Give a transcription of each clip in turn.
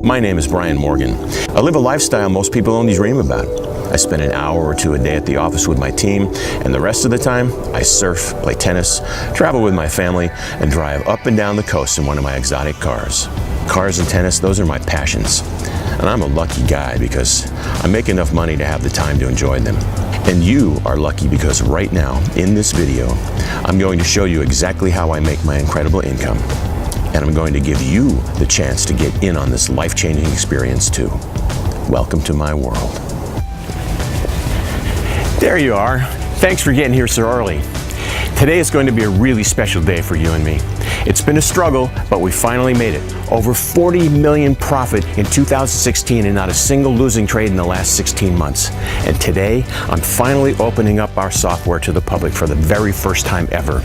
My name is Brian Morgan. I live a lifestyle most people only dream about. I spend an hour or two a day at the office with my team, and the rest of the time, I surf, play tennis, travel with my family, and drive up and down the coast in one of my exotic cars. Cars and tennis, those are my passions. And I'm a lucky guy because I make enough money to have the time to enjoy them. And you are lucky because right now, in this video, I'm going to show you exactly how I make my incredible income. And I'm going to give you the chance to get in on this life-changing experience too. Welcome to my world. There you are. Thanks for getting here so early. Today is going to be a really special day for you and me. It's been a struggle, but we finally made it. Over 40 million profit in 2016 and not a single losing trade in the last 16 months. And today, I'm finally opening up our software to the public for the very first time ever.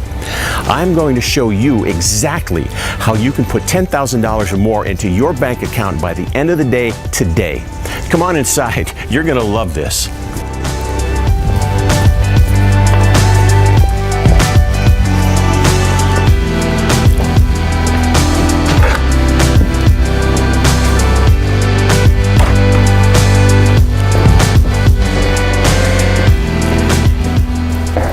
I'm going to show you exactly how you can put $10,000 or more into your bank account by the end of the day today. Come on inside, you're gonna love this.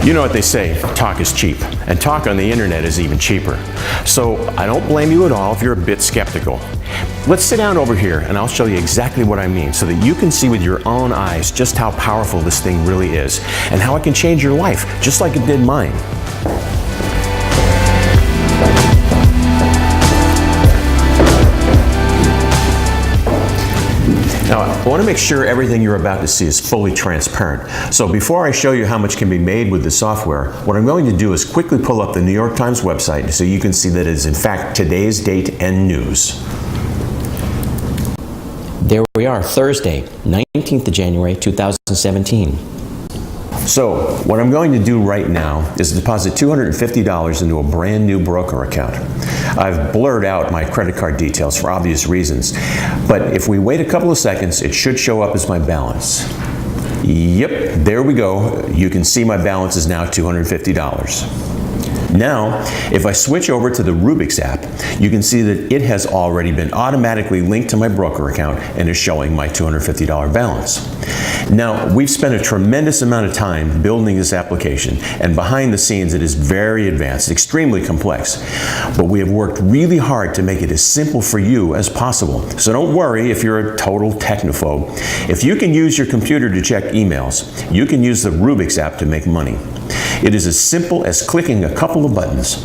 You know what they say, talk is cheap, and talk on the internet is even cheaper. So I don't blame you at all if you're a bit skeptical. Let's sit down over here and I'll show you exactly what I mean so that you can see with your own eyes just how powerful this thing really is and how it can change your life, just like it did mine. Now, I want to make sure everything you're about to see is fully transparent. So before I show you how much can be made with the software, what I'm going to do is quickly pull up the New York Times website so you can see that it is in fact today's date and news. There we are, Thursday, 19th of January, 2017. So what I'm going to do right now is deposit $250 into a brand new broker account. I've blurred out my credit card details for obvious reasons, but if we wait a couple of seconds, it should show up as my balance. Yep, there we go. You can see my balance is now $250. Now, if I switch over to the Rubik's app, you can see that it has already been automatically linked to my broker account and is showing my $250 balance. Now, we've spent a tremendous amount of time building this application, and behind the scenes it is very advanced, extremely complex. But we have worked really hard to make it as simple for you as possible. So don't worry if you're a total technophobe. If you can use your computer to check emails, you can use the Rubik's app to make money. It is as simple as clicking a couple of buttons.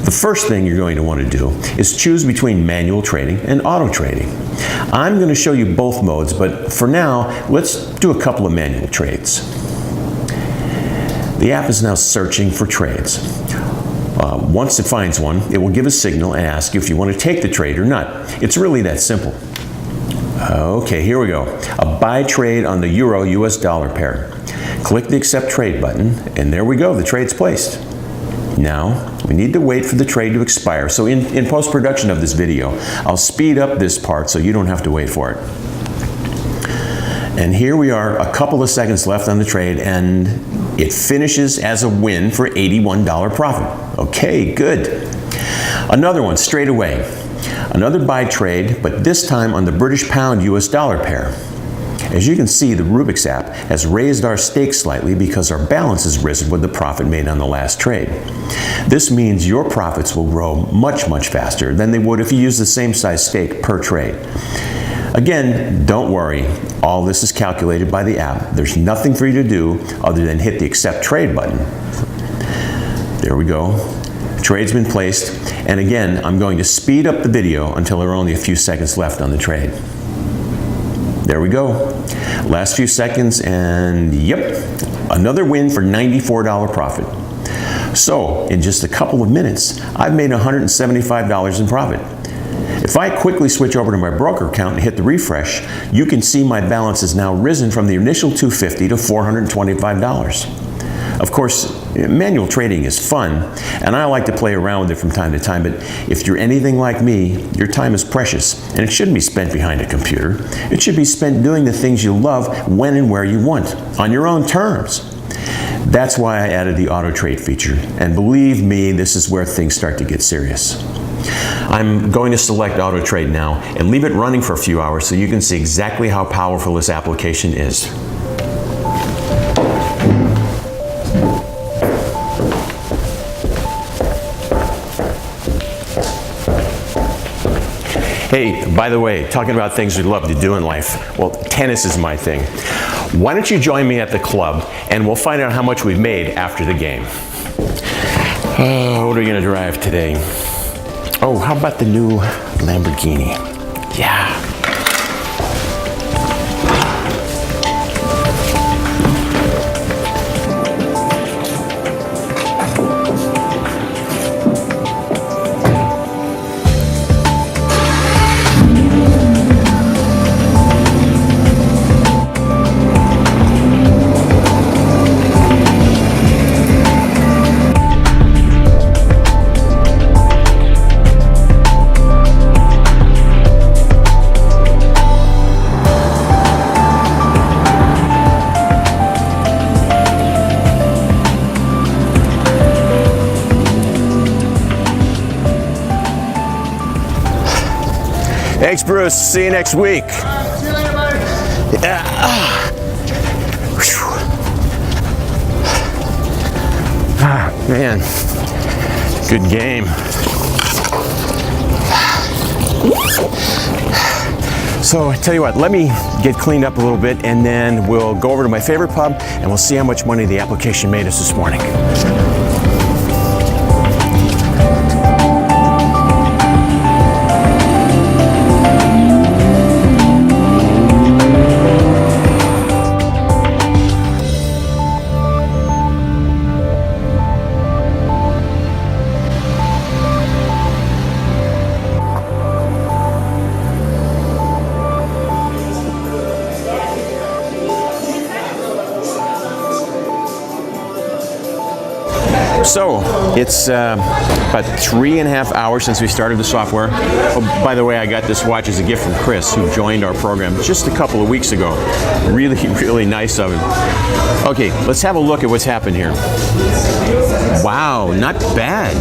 The first thing you're going to want to do is choose between manual trading and auto trading. I'm going to show you both modes, but for now, let's do a couple of manual trades. The app is now searching for trades. Once it finds one, it will give a signal and ask you if you want to take the trade or not. It's really that simple. Okay, here we go. A buy trade on the Euro-US dollar pair. Click the Accept Trade button, and there we go, the trade's placed. Now, we need to wait for the trade to expire. So in post-production of this video, I'll speed up this part so you don't have to wait for it. And here we are, a couple of seconds left on the trade, and it finishes as a win for $81 profit. Okay, good. Another one straight away. Another buy trade, but this time on the British pound US dollar pair. As you can see, the Rubik's app has raised our stakes slightly because our balance has risen with the profit made on the last trade. This means your profits will grow much, much faster than they would if you use the same size stake per trade. Again, don't worry, all this is calculated by the app. There's nothing for you to do other than hit the Accept Trade button. There we go. Trade's been placed, and again, I'm going to speed up the video until there are only a few seconds left on the trade. There we go. Last few seconds, and yep, another win for $94 profit. So, in just a couple of minutes, I've made $175 in profit. If I quickly switch over to my broker account and hit the refresh, you can see my balance has now risen from the initial $250 to $425. Of course, manual trading is fun, and I like to play around with it from time to time, but if you're anything like me, your time is precious, and it shouldn't be spent behind a computer. It should be spent doing the things you love when and where you want, on your own terms. That's why I added the auto trade feature, and believe me, this is where things start to get serious. I'm going to select Auto Trade now and leave it running for a few hours so you can see exactly how powerful this application is. Hey, by the way, talking about things we love to do in life, well, tennis is my thing. Why don't you join me at the club and we'll find out how much we've made after the game. What are we gonna drive today? Oh, how about the new Lamborghini? Yeah. Thanks, Bruce. See you next week. See you later, buddy. Yeah. Man, good game. So I tell you what, let me get cleaned up a little bit and then we'll go over to my favorite pub and we'll see how much money the application made us this morning. So it's about 3.5 hours since we started the software. Oh, by the way, I got this watch as a gift from Chris, who joined our program just a couple of weeks ago. Really, really nice of him. Okay, let's have a look at what's happened here. Wow, not bad.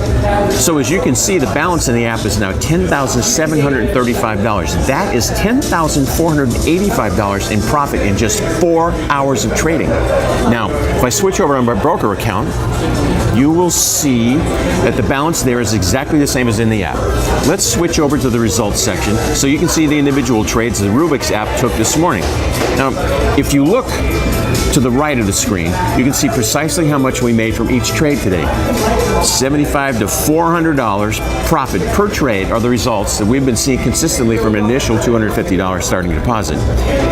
So as you can see, the balance in the app is now $10,735. That is $10,485 in profit in just 4 hours of trading. Now, if I switch over to my broker account, you will see that the balance there is exactly the same as in the app. Let's switch over to the results section so you can see the individual trades the Rubik's app took this morning. Now, if you look to the right of the screen, you can see precisely how much we made from each trade today. $75 to $400 profit per trade are the results that we've been seeing consistently from an initial $250 starting deposit.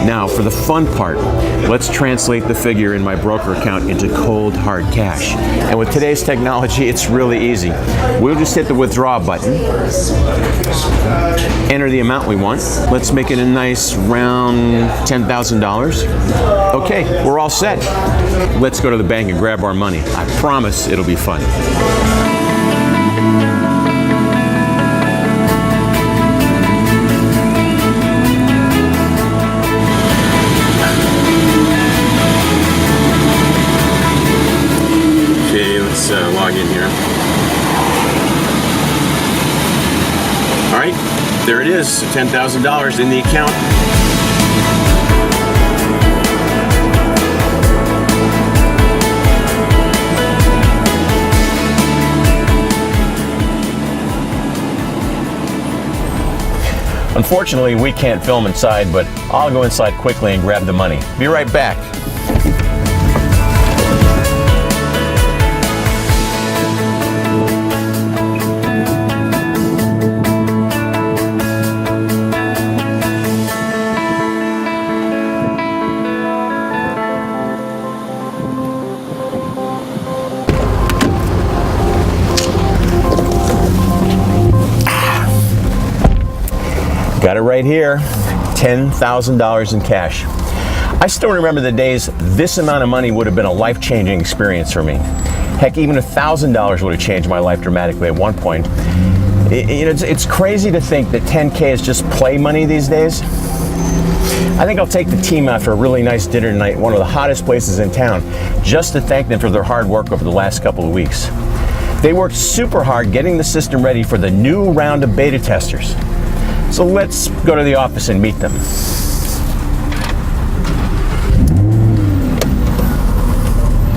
Now, for the fun part, let's translate the figure in my broker account into cold, hard cash. And with today's technology, it's really easy. We'll just hit the withdraw button, enter the amount we want. Let's make it a nice round $10,000. Okay, we're all set. Let's go to the bank and grab our money. I promise it'll be fun. Okay, let's log in here. All right, there it is, $10,000 in the account. Unfortunately, we can't film inside, but I'll go inside quickly and grab the money. Be right back. Got it right here, $10,000 in cash. I still remember the days this amount of money would have been a life-changing experience for me. Heck, even $1,000 would have changed my life dramatically at one point. It's crazy to think that 10K is just play money these days. I think I'll take the team out for a really nice dinner tonight, one of the hottest places in town, just to thank them for their hard work over the last couple of weeks. They worked super hard getting the system ready for the new round of beta testers. So let's go to the office and meet them.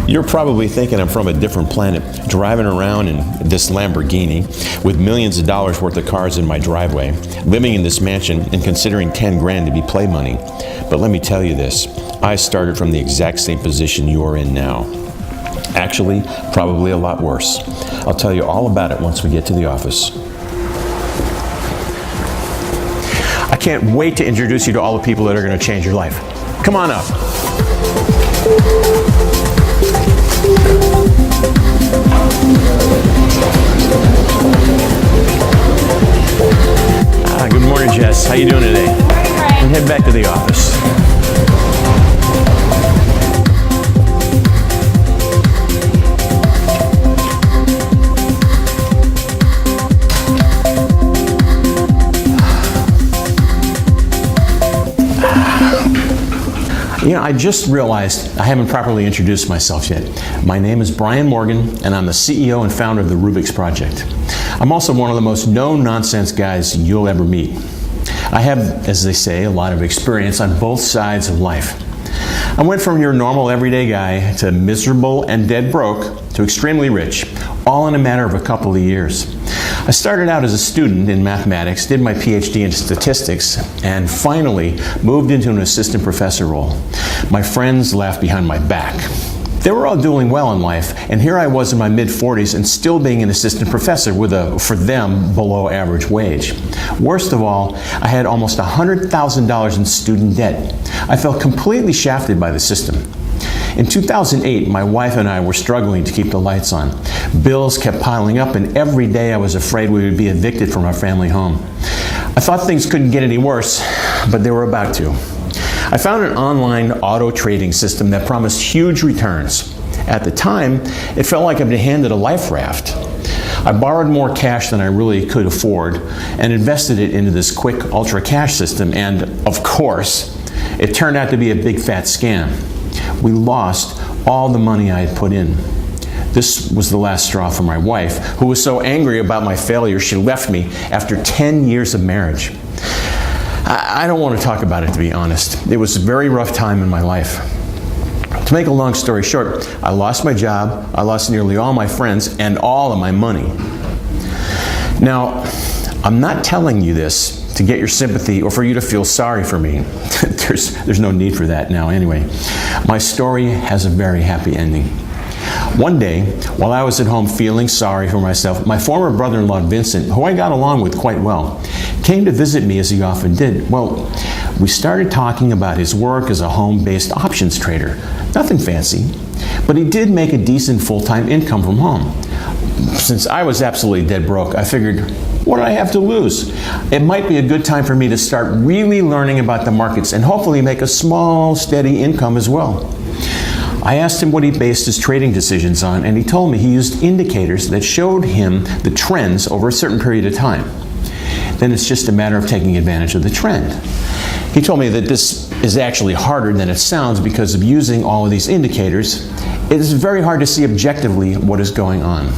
You're probably thinking I'm from a different planet, driving around in this Lamborghini with millions of dollars worth of cars in my driveway, living in this mansion and considering 10 grand to be play money. But let me tell you this, I started from the exact same position you're in now. Actually, probably a lot worse. I'll tell you all about it once we get to the office. I can't wait to introduce you to all the people that are going to change your life. Come on up. Good morning, Jess. How you doing today? And head back to the office. You know, I just realized I haven't properly introduced myself yet. My name is Brian Morgan, and I'm the CEO and founder of the Rubik's Project. I'm also one of the most no-nonsense guys you'll ever meet. I have, as they say, a lot of experience on both sides of life. I went from your normal everyday guy to miserable and dead broke to extremely rich, all in a matter of a couple of years. I started out as a student in mathematics, did my PhD in statistics, and finally moved into an assistant professor role. My friends laughed behind my back. They were all doing well in life, and here I was in my mid-40s and still being an assistant professor with a, for them, below average wage. Worst of all, I had almost $100,000 in student debt. I felt completely shafted by the system. In 2008, my wife and I were struggling to keep the lights on. Bills kept piling up, and every day I was afraid we would be evicted from our family home. I thought things couldn't get any worse, but they were about to. I found an online auto trading system that promised huge returns. At the time, it felt like I'd been handed a life raft. I borrowed more cash than I really could afford and invested it into this quick ultra cash system, and of course, it turned out to be a big fat scam. We lost all the money I had put in. This was the last straw for my wife, who was so angry about my failure she left me after 10 years of marriage. I don't want to talk about it, to be honest. It was a very rough time in my life. To make a long story short, I lost my job, I lost nearly all my friends, and all of my money. Now, I'm not telling you this to get your sympathy or for you to feel sorry for me. There's no need for that now anyway. My story has a very happy ending. One day, while I was at home feeling sorry for myself, my former brother-in-law Vincent, who I got along with quite well, came to visit me as he often did. Well, we started talking about his work as a home-based options trader. Nothing fancy, but he did make a decent full-time income from home. Since I was absolutely dead broke, I figured, what do I have to lose? It might be a good time for me to start really learning about the markets and hopefully make a small, steady income as well. I asked him what he based his trading decisions on, and he told me he used indicators that showed him the trends over a certain period of time. Then it's just a matter of taking advantage of the trend. He told me that this is actually harder than it sounds because of using all of these indicators. It is very hard to see objectively what is going on.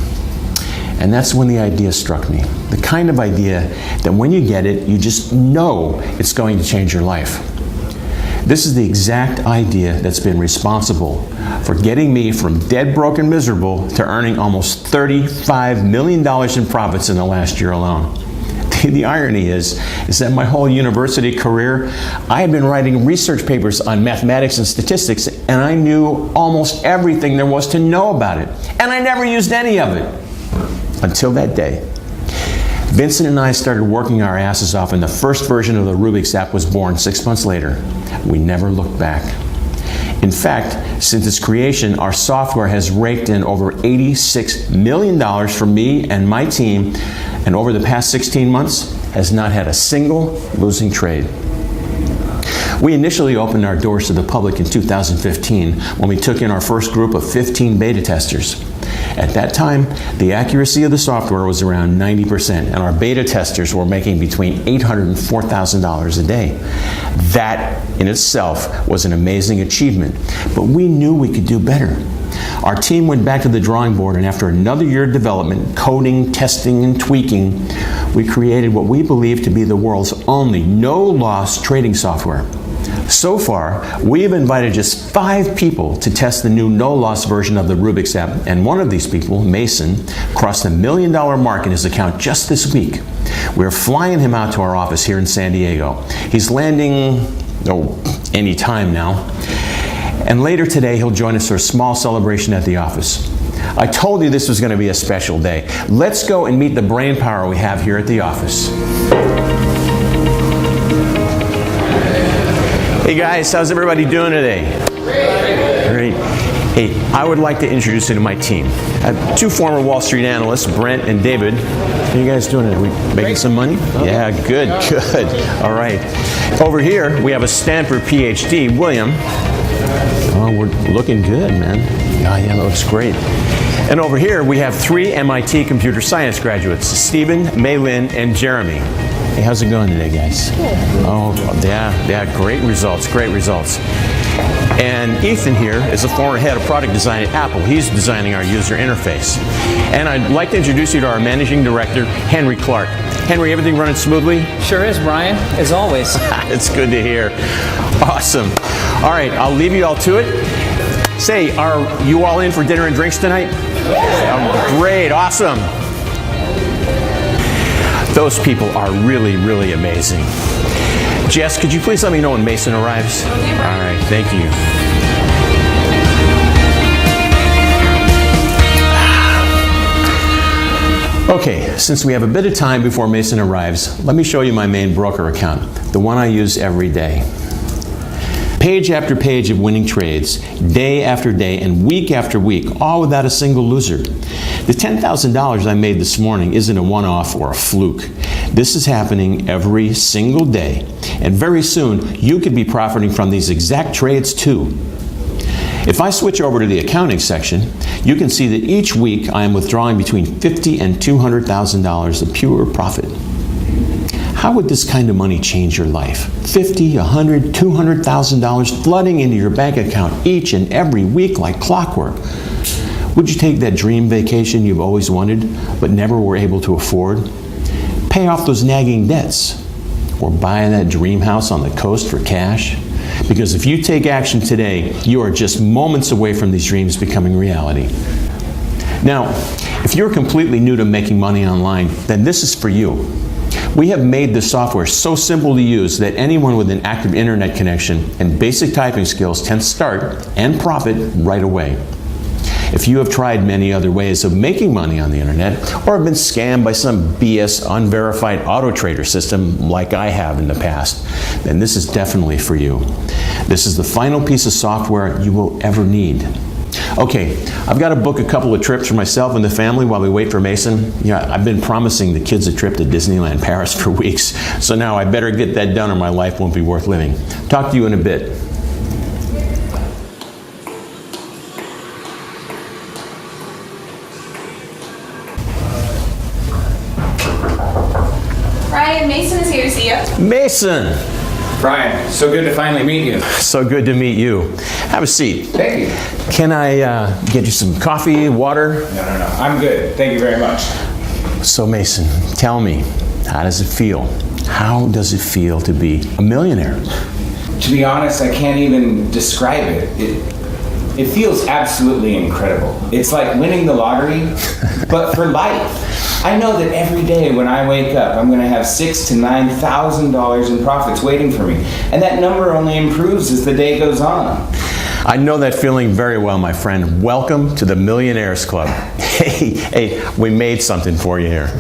And that's when the idea struck me. The kind of idea that when you get it, you just know it's going to change your life. This is the exact idea that's been responsible for getting me from dead broke and miserable to earning almost $35 million in profits in the last year alone. The irony is that my whole university career, I had been writing research papers on mathematics and statistics, and I knew almost everything there was to know about it. And I never used any of it. Until that day. Vincent and I started working our asses off, and the first version of the Rubik's app was born 6 months later. We never looked back. In fact, since its creation, our software has raked in over $86 million for me and my team, and over the past 16 months, has not had a single losing trade. We initially opened our doors to the public in 2015 when we took in our first group of 15 beta testers. At that time, the accuracy of the software was around 90%, and our beta testers were making between $800 and $4,000 a day. That in itself was an amazing achievement, but we knew we could do better. Our team went back to the drawing board, and after another year of development, coding, testing, and tweaking, we created what we believe to be the world's only no-loss trading software. So far, we have invited just 5 people to test the new no-loss version of the Rubik's app, and one of these people, Mason, crossed the $1 million mark in his account just this week. We're flying him out to our office here in San Diego. He's landing, any time now. And later today, he'll join us for a small celebration at the office. I told you this was going to be a special day. Let's go and meet the brain power we have here at the office. Hey guys, how's everybody doing today? Great. Hey, I would like to introduce you to my team. I have 2 former Wall Street analysts, Brent and David. How are you guys doing? Are we making some money? Yeah, good. All right. Over here, we have a Stanford PhD, William. Oh, we're looking good, man. Oh, yeah, that looks great. And over here, we have 3 MIT computer science graduates, Stephen, Maylin, and Jeremy. Hey, how's it going today, guys? Good. Oh, yeah, great results. And Ethan here is a former head of product design at Apple. He's designing our user interface. And I'd like to introduce you to our managing director, Henry Clark. Henry, everything running smoothly? Sure is, Brian, as always. It's good to hear. Awesome. All right, I'll leave you all to it. Say, are you all in for dinner and drinks tonight? Great, awesome. Those people are really, really amazing. Jess, could you please let me know when Mason arrives? All right, thank you. Okay, since we have a bit of time before Mason arrives, let me show you my main broker account, the one I use every day. Page after page of winning trades, day after day and week after week, all without a single loser. The $10,000 I made this morning isn't a one-off or a fluke. This is happening every single day, and very soon you could be profiting from these exact trades too. If I switch over to the accounting section, you can see that each week I am withdrawing between $50,000 and $200,000 of pure profit. How would this kind of money change your life? $50,000, $100,000, $200,000 flooding into your bank account each and every week like clockwork. Would you take that dream vacation you've always wanted but never were able to afford? Pay off those nagging debts? Or buy that dream house on the coast for cash? Because if you take action today, you are just moments away from these dreams becoming reality. Now, if you're completely new to making money online, then this is for you. We have made this software so simple to use that anyone with an active internet connection and basic typing skills can start and profit right away. If you have tried many other ways of making money on the internet or have been scammed by some BS unverified auto trader system like I have in the past, then this is definitely for you. This is the final piece of software you will ever need. Okay, I've got to book a couple of trips for myself and the family while we wait for Mason. Yeah, I've been promising the kids a trip to Disneyland Paris for weeks, so now I better get that done or my life won't be worth living. Talk to you in a bit. Brian, Mason is here to see you. Mason! Brian, so good to finally meet you. So good to meet you. Have a seat. Thank you. Can I get you some coffee, water? No. I'm good. Thank you very much. So Mason, tell me, how does it feel? How does it feel to be a millionaire? To be honest, I can't even describe it. It feels absolutely incredible. It's like winning the lottery, but for life. I know that every day when I wake up, I'm going to have $6,000 to $9,000 in profits waiting for me. And that number only improves as the day goes on. I know that feeling very well, my friend. Welcome to the Millionaires Club. Hey, we made something for you here.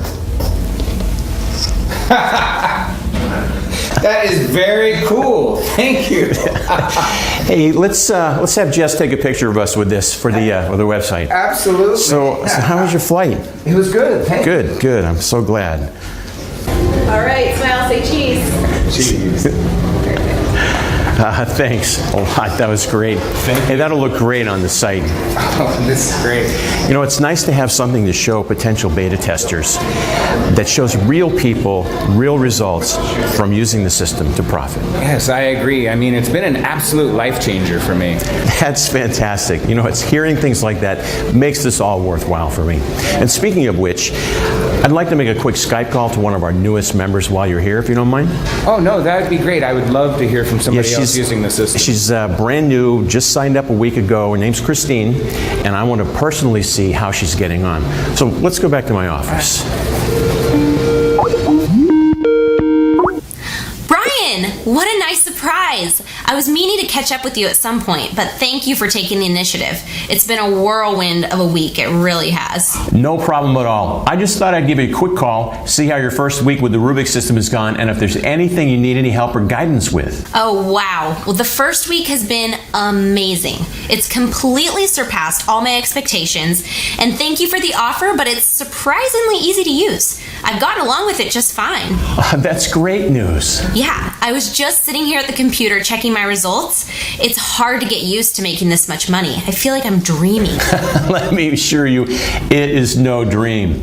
That is very cool. Thank you. Hey, let's have Jess take a picture of us with this for the website. Absolutely. So how was your flight? It was good. Thank you. Good. I'm so glad. All right, smile, say cheese. Cheese. Thanks a lot. That was great. Hey, that'll look great on the site. Oh, this is great. You know, it's nice to have something to show potential beta testers that shows real people, real results from using the system to profit. Yes, I agree. I mean, it's been an absolute life changer for me. That's fantastic. You know, it's hearing things like that makes this all worthwhile for me. And speaking of which, I'd like to make a quick Skype call to one of our newest members while you're here, if you don't mind. Oh, no, that'd be great. I would love to hear from somebody else using the system. She's brand new, just signed up a week ago. Her name's Christine, and I want to personally see how she's getting on. So let's go back to my office. Brian, what a nice surprise. I was meaning to catch up with you at some point, but thank you for taking the initiative. It's been a whirlwind of a week, it really has. No problem at all. I just thought I'd give you a quick call, see how your first week with the Rubik system has gone, and if there's anything you need any help or guidance with. Oh, wow. Well, the first week has been amazing. It's completely surpassed all my expectations, and thank you for the offer, but it's surprisingly easy to use. I've gotten along with it just fine. That's great news. Yeah, I was just sitting here at the computer checking my results. It's hard to get used to making this much money. I feel like I'm dreaming. Let me assure you, it is no dream.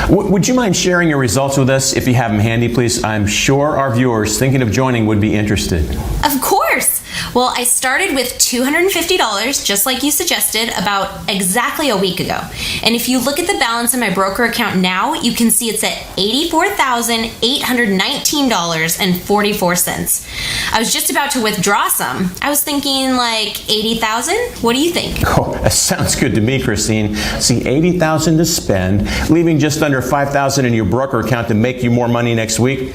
Would you mind sharing your results with us if you have them handy, please? I'm sure our viewers thinking of joining would be interested. Of course! Well, I started with $250, just like you suggested, about exactly a week ago. And if you look at the balance in my broker account now, you can see it's at $84,819.44. I was just about to withdraw some. I was thinking like 80,000. What do you think? Oh, that sounds good to me, Christine. See, 80,000 to spend, leaving just under 5,000 in your broker account to make you more money next week.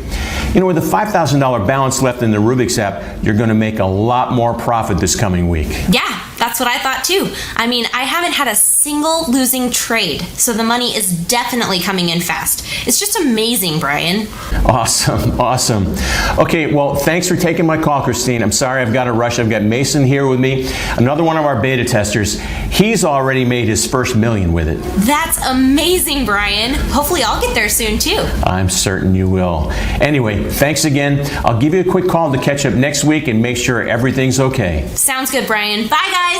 You know, with a $5,000 balance left in the Rubik's app, you're going to make a lot more profit this coming week. Yeah, that's what I thought too. I mean, I haven't had a single losing trade, so the money is definitely coming in fast. It's just amazing, Brian. Awesome, awesome. Okay, well, thanks for taking my call, Christine. I'm sorry I've got to rush. I've got Mason here with me, another one of our beta testers. He's already made his first million with it. That's amazing, Brian. Hopefully I'll get there soon too. I'm certain you will. Anyway, thanks again. I'll give you a quick call to catch up next week and make sure everything's okay. Sounds good, Brian. Bye, guys.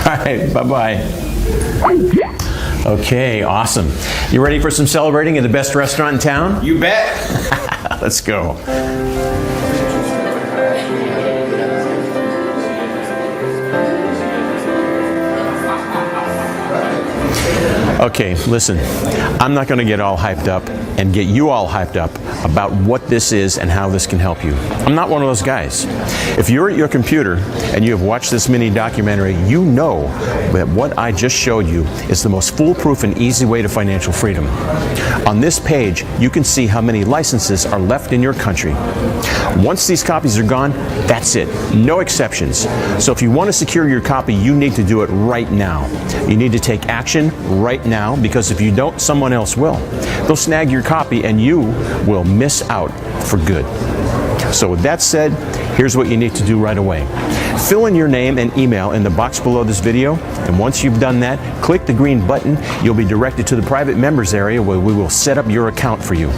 All right, bye-bye. Okay, awesome. You ready for some celebrating at the best restaurant in town? You bet. Let's go. Okay, listen, I'm not going to get all hyped up and get you all hyped up about what this is and how this can help you. I'm not one of those guys. If you're at your computer and you have watched this mini documentary, you know that what I just showed you is the most foolproof and easy way to financial freedom. On this page, you can see how many licenses are left in your country. Once these copies are gone, that's it. No exceptions. So if you want to secure your copy, you need to do it right now. You need to take action right now, because if you don't, someone else will. They'll snag your copy and you will miss out for good. So with that said, here's what you need to do right away. Fill in your name and email in the box below this video, and once you've done that, click the green button. You'll be directed to the private members area where we will set up your account for you.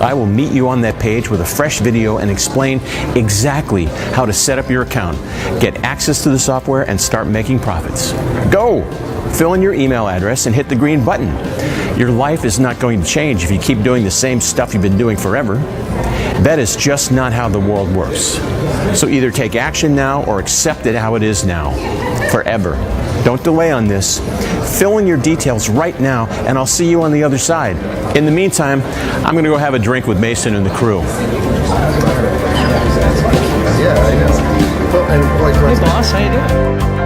I will meet you on that page with a fresh video and explain exactly how to set up your account, get access to the software, and start making profits. Go! Fill in your email address and hit the green button. Your life is not going to change if you keep doing the same stuff you've been doing forever. That is just not how the world works. So either take action now or accept it how it is now, forever. Don't delay on this. Fill in your details right now, and I'll see you on the other side. In the meantime, I'm going to go have a drink with Mason and the crew. Hey, boss, how you doing?